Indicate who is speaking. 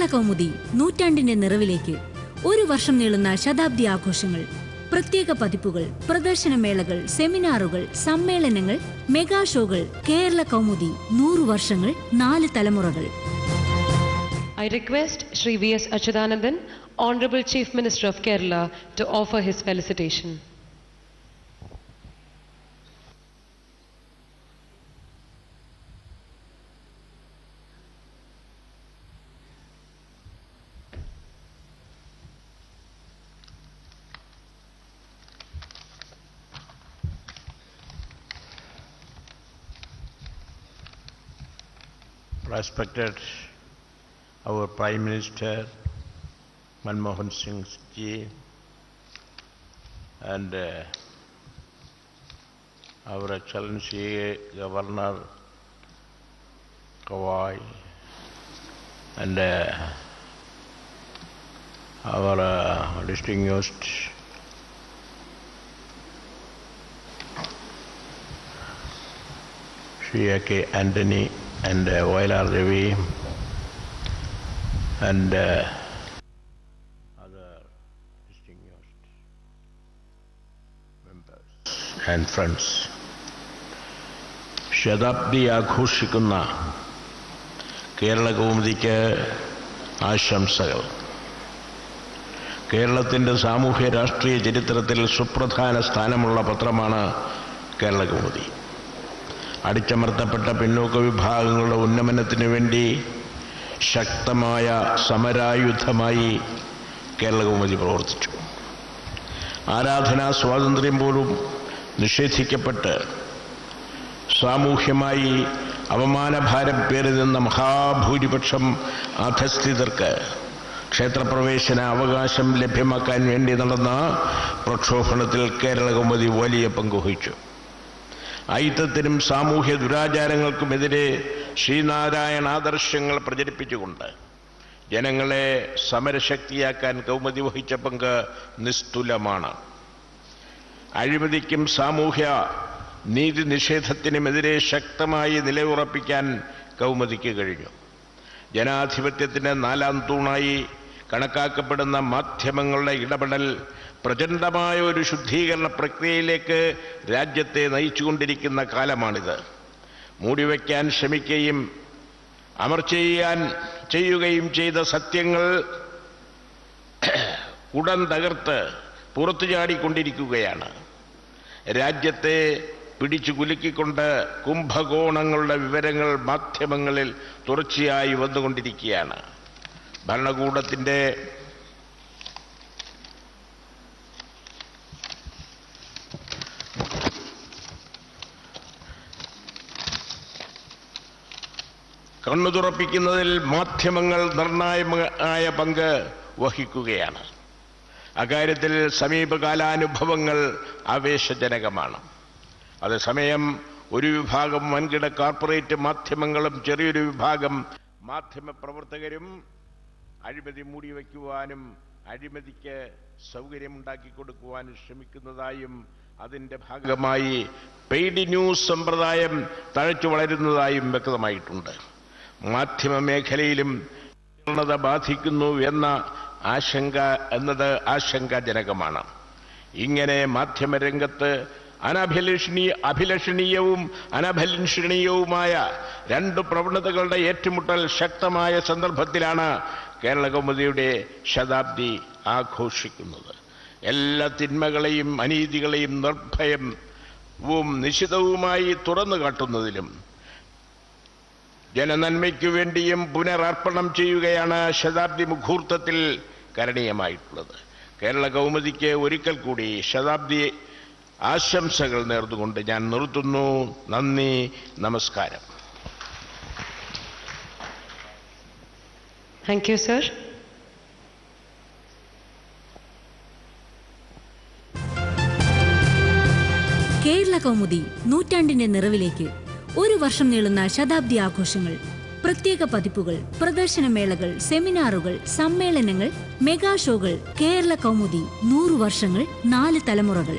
Speaker 1: കേരള കൗമുദി നൂറ്റാണ്ടിന്റെ നിറവിലേക്ക് ഒരു വർഷം നീളുന്ന ശതാബ്ദി ആഘോഷങ്ങൾ, പ്രത്യേക പതിപ്പുകൾ, പ്രദർശനമേളകൾ, സെമിനാറുകൾ, സമ്മേളനങ്ങൾ, മെഗാ ഷോകൾ. കേരള കൗമുദി 100 വർഷങ്ങൾ, 4 തലമുറകൾ.
Speaker 2: I request Shri V.S. Achudanandan, Honorable Chief Minister of Kerala, to offer his felicitation.
Speaker 3: Respected our Prime Minister Manmohan Singh ji and our Excellency Governor Kawai and our distinguished Shri A.K. Antony and Vailar Devi and other distinguished members and friends. ശതാബ്ദി ആഘോഷിക്കുന്ന കേരള കൗമുദിക്ക് ആശംസകൾ. കേരളത്തിൻ്റെ സാമൂഹ്യ രാഷ്ട്രീയ ചരിത്രത്തിൽ സുപ്രധാന സ്ഥാനമുള്ള പത്രമാണ് കേരള കൗമുദി. അടിച്ചമർത്തപ്പെട്ട പിന്നോക്ക വിഭാഗങ്ങളുടെ ഉന്നമനത്തിനു വേണ്ടി ശക്തമായ സമരായുധമായി കേരള കൗമുദി പ്രവർത്തിച്ചു. ആരാധനാ സ്വാതന്ത്ര്യം പോലും നിഷേധിക്കപ്പെട്ട് സാമൂഹ്യമായി അപമാനഭാരം പേറി നിന്ന മഹാഭൂരിപക്ഷം അധസ്ഥിതർക്ക് ക്ഷേത്രപ്രവേശന അവകാശം ലഭ്യമാക്കാൻ വേണ്ടി നടന്ന പ്രക്ഷോഭണത്തിൽ കേരള കൗമുദി വലിയ പങ്കുവഹിച്ചു. ഐത്തത്തിനും സാമൂഹ്യ ദുരാചാരങ്ങൾക്കുമെതിരെ ശ്രീനാരായണ ആദർശങ്ങൾ പ്രചരിപ്പിച്ചുകൊണ്ട് ജനങ്ങളെ സമരശക്തിയാക്കാൻ കൗമുദി വഹിച്ച പങ്ക് നിസ്തുലമാണ്. അഴിമതിക്കും സാമൂഹ്യ നീതി നിഷേധത്തിനുമെതിരെ ശക്തമായി നിലയുറപ്പിക്കാൻ കൗമുദിക്ക് കഴിഞ്ഞു. ജനാധിപത്യത്തിൻ്റെ 4ാം തൂണായി കണക്കാക്കപ്പെടുന്ന മാധ്യമങ്ങളുടെ ഇടപെടൽ പ്രചണ്ഡമായ ഒരു ശുദ്ധീകരണ പ്രക്രിയയിലേക്ക് രാജ്യത്തെ നയിച്ചുകൊണ്ടിരിക്കുന്ന കാലമാണിത്. മൂടിവെക്കാൻ ശ്രമിക്കുകയും ചെയ്യുകയും ചെയ്ത സത്യങ്ങൾ ഉടൻ തകർത്ത് പുറത്തു ചാടിക്കൊണ്ടിരിക്കുകയാണ്. രാജ്യത്തെ പിടിച്ചു കുലുക്കിക്കൊണ്ട് കുംഭകോണങ്ങളുടെ വിവരങ്ങൾ മാധ്യമങ്ങളിൽ തുടർച്ചയായി വന്നുകൊണ്ടിരിക്കുകയാണ്. ഭരണകൂടത്തിൻ്റെ കണ്ണു തുറപ്പിക്കുന്നതിൽ മാധ്യമങ്ങൾ നിർണായകമായ പങ്ക് വഹിക്കുകയാണ്. അക്കാര്യത്തിൽ സമീപകാലാനുഭവങ്ങൾ ആവേശജനകമാണ്. അതേസമയം ഒരു വിഭാഗം വൻകിട കോർപ്പറേറ്റ് മാധ്യമങ്ങളും ചെറിയൊരു വിഭാഗം മാധ്യമപ്രവർത്തകരും അഴിമതി മൂടിവെക്കുവാനും അഴിമതിക്ക് സൗകര്യമുണ്ടാക്കി കൊടുക്കുവാനും ശ്രമിക്കുന്നതായും അതിൻ്റെ ഭാഗമായി പെയ്ഡ് ന്യൂസ് സമ്പ്രദായം തഴച്ചു വളരുന്നതായും വ്യക്തമായിട്ടുണ്ട്. മാധ്യമ മേഖലയിലും സങ്കീർണത ബാധിക്കുന്നു എന്നത് ആശങ്കാജനകമാണ്. ഇങ്ങനെ മാധ്യമരംഗത്ത് അഭിലഷണീയവും അനഭിലഷണീയവുമായ 2 പ്രവണതകളുടെ ഏറ്റുമുട്ടൽ ശക്തമായ സന്ദർഭത്തിലാണ് കേരള കൗമുദിയുടെ ശതാബ്ദി ആഘോഷിക്കുന്നത്. എല്ലാ തിന്മകളെയും അനീതികളെയും നിർഭയവും നിശിതവുമായി തുറന്നു കാട്ടുന്നതിലും ജനനന്മയ്ക്കു വേണ്ടിയും പുനരർപ്പണം ചെയ്യുകയാണ് ശതാബ്ദി മുഹൂർത്തത്തിൽ കരണീയമായിട്ടുള്ളത്. കേരള കൗമുദിക്ക് ഒരിക്കൽ കൂടി ശതാബ്ദി ആശംസകൾ നേർന്നുകൊണ്ട് ഞാൻ നിർത്തുന്നു. നന്ദി, നമസ്കാരം.
Speaker 2: Thank you, sir.
Speaker 1: Kerala Kaumudi നൂറ്റാണ്ടിന്റെ നിറവിലേക്ക് ഒരു വർഷം നീളുന്ന ശതാബ്ദി ആഘോഷങ്ങൾ, പ്രത്യേക പതിപ്പുകൾ, പ്രദർശനമേളകൾ, സെമിനാറുകൾ, സമ്മേളനങ്ങൾ, മെഗാ ഷോകൾ. കേരള കൗമുദി 100 വർഷങ്ങൾ, 4 തലമുറകൾ.